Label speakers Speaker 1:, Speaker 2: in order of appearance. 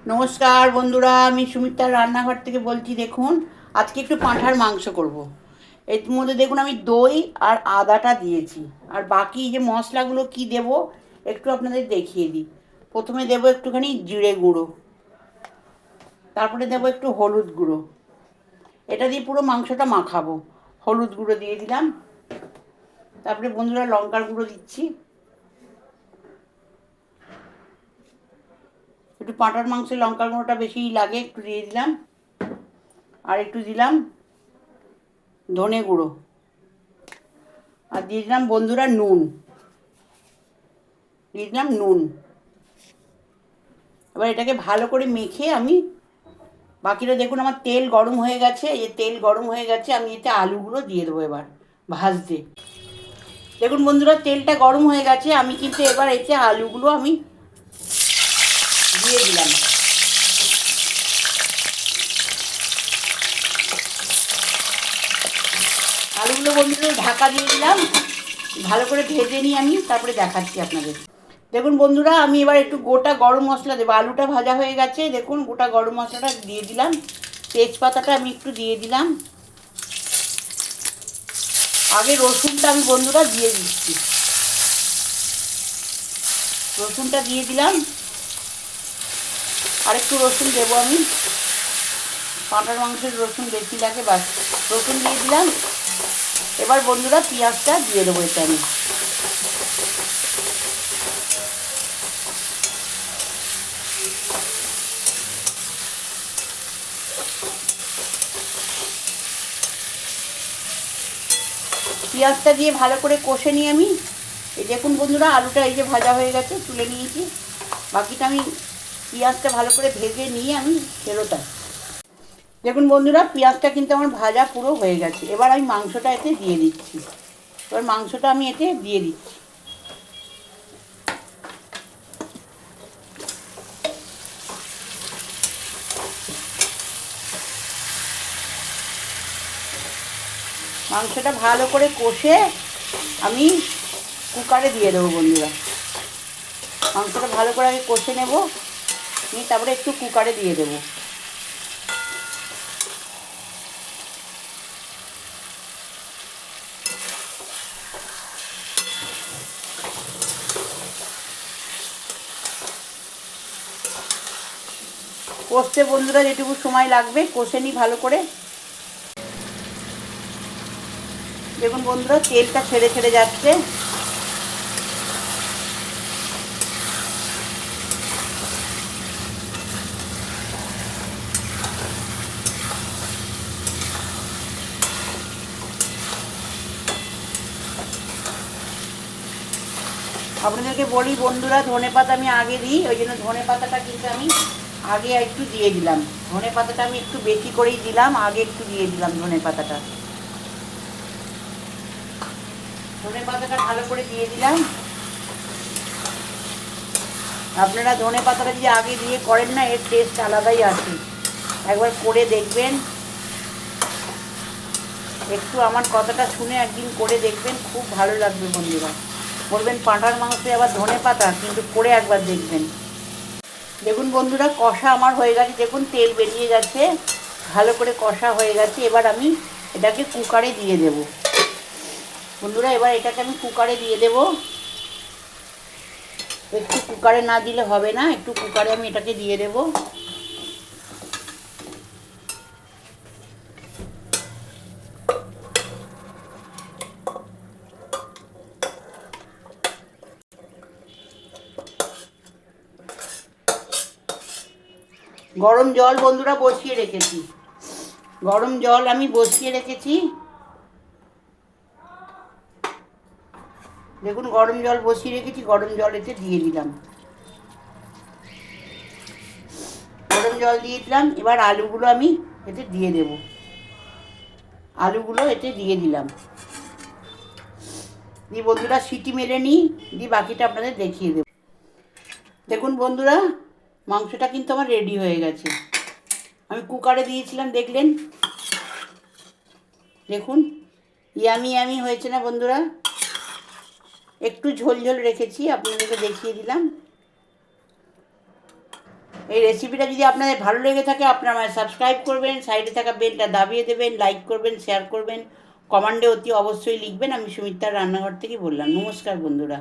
Speaker 1: নমস্কার বন্ধুরা, আমি সুমিতার রান্নাঘর থেকে বলছি। দেখুন, আজকে একটু পাঁঠার মাংস করব। এর মধ্যে দেখুন আমি দই আর আদাটা দিয়েছি। আর বাকি যে মশলাগুলো কি দেব একটু আপনাদের দেখিয়ে দিই। প্রথমে দেব একটুখানি জিরে গুঁড়ো, তারপরে দেব একটু হলুদ গুঁড়ো। এটা দিয়ে পুরো মাংসটা মাখাবো। হলুদ গুঁড়ো দিয়ে দিলাম, তারপরে বন্ধুরা লঙ্কার গুঁড়ো দিচ্ছি, একটু পাঁঠার মাংসে লঙ্কার গুঁড়োটা বেশি লাগে, একটু দিয়ে দিলাম। আর একটু দিলাম ধনে গুঁড়ো, আর দিয়ে দিলাম বন্ধুরা নুন, দিয়ে দিলাম নুন। এবার এটাকে ভালো করে মেখে আমি বাকিটা দেখুন আমার তেল গরম হয়ে গেছে। এই তেল গরম হয়ে গেছে, আমি এতে আলুগুলো দিয়ে দেবো এবার ভাজতে। দেখুন বন্ধুরা, তেলটা গরম হয়ে গেছে, আমি কিন্তু এবার এতে আলুগুলো আমি দিয়ে দিলাম। আলুগুলো বন্ধুরা ঢাকা দিয়ে দিলাম, ভালো করে ভেজে নিয়ে আমি তারপরে দেখাচ্ছি আপনাদের। দেখুন বন্ধুরা, আমি এবার একটু গোটা গরম মশলা দেবো। আলুটা ভাজা হয়ে গেছে, দেখুন গোটা গরম মশলাটা দিয়ে দিলাম। তেজপাতাটা আমি একটু দিয়ে দিলাম। আগে রসুনটা আমি বন্ধুরা দিয়ে দিচ্ছি, রসুনটা দিয়ে দিলাম। আর একটু রসুন দেবো আমি, পাঁঠার মাংসের রসুন বেশি লাগে, বাস রসুন দিয়ে দিলাম। এবার বন্ধুরা পেঁয়াজটা দিয়ে দেবো এটা আমি। পেঁয়াজটা দিয়ে ভালো করে কষে নিয়ে আমি এই দেখুন বন্ধুরা আলুটা এই যে ভাজা হয়ে গেছে, তুলে নিয়েছি। বাকিটা আমি পেঁয়াজটা ভালো করে ভেজে নিয়ে আমি ফেরত আসি। দেখুন বন্ধুরা, পেঁয়াজটা কিন্তু আমার ভাজা পুরো হয়ে গেছে। এবার আমি মাংসটা এতে দিয়ে দিচ্ছি। এবার মাংসটা আমি এতে দিয়ে দিচ্ছি। মাংসটা ভালো করে কষে আমি কুকারে দিয়ে দেবো বন্ধুরা। মাংসটা ভালো করে আগে কষে নেব, নিয়ে তারপরে একটু কুকারে দিয়ে দেবো। কষতে বন্ধুরা যেটুকু সময় লাগবে কষে নিই ভালো করে। দেখুন বন্ধুরা তেলটা ছেড়ে ছেড়ে যাচ্ছে। আপনাদেরকে বলি বন্ধুরা, ধনে পাতা আমি আগে দিই, ওই জন্য ধনে পাতাটা কিন্তু আমি আগে একটু দিয়ে দিলাম। ধনে পাতাটা আমি একটু বেশি করেই দিলাম, আগে একটু দিয়ে দিলাম ধনে পাতাটা। ধনে পাতাটা ভালো করে দিয়ে দিলাম। আপনারা ধনে পাতাটা যদি আগে দিয়ে করেন না, এর টেস্ট আলাদাই আসে। একবার করে দেখবেন, একটু আমার কথাটা শুনে একদিন করে দেখবেন, খুব ভালো লাগবে বন্ধুরা। বলবেন পাঁঠার মাংসে আবার ধনে পাতা, কিন্তু করে একবার দেখবেন। দেখুন বন্ধুরা কষা আমার হয়ে গেছে, দেখুন তেল বেরিয়ে গেছে, ভালো করে কষা হয়ে গেছে। এবার আমি এটাকে কুকারে দিয়ে দেব বন্ধুরা। এবার এটাকে আমি কুকারে দিয়ে দেব। একটু কুকারে না দিলে হবে না, একটু কুকারে আমি এটাকে দিয়ে দেব। গরম জল বন্ধুরা বসিয়ে রেখেছি, গরম জল আমি বসিয়ে রেখেছি। দেখুন গরম জল বসিয়ে রেখেছি, গরম জল এতে দিয়ে দিলাম। গরম জল দিয়ে দিলাম। এবার আলুগুলো আমি এতে দিয়ে দেব। আলুগুলো এতে দিয়ে দিলাম, দিয়ে বন্ধুরা সিটি মেরে নিই, দিয়ে বাকিটা আপনাদের দেখিয়ে দেব। দেখুন বন্ধুরা মাংসটা কিন্তু আমার রেডি হয়ে গেছে। আমি কুকারে দিয়েছিলাম, দেখলেন, দেখুন ইয়ামি ইয়ামি হয়েছে না বন্ধুরা। একটু ঝোল ঝোল রেখেছি, আপনাদেরকে দেখিয়ে দিলাম। এই রেসিপিটা যদি আপনাদের ভালো লেগে থাকে আপনারা আমায় সাবস্ক্রাইব করবেন, সাইডে থাকা বেলটা দাবিয়ে দেবেন, লাইক করবেন, শেয়ার করবেন, কমেন্টে অতি অবশ্যই লিখবেন। আমি সুমিত্রার রান্নাঘর থেকে বললাম। নমস্কার বন্ধুরা।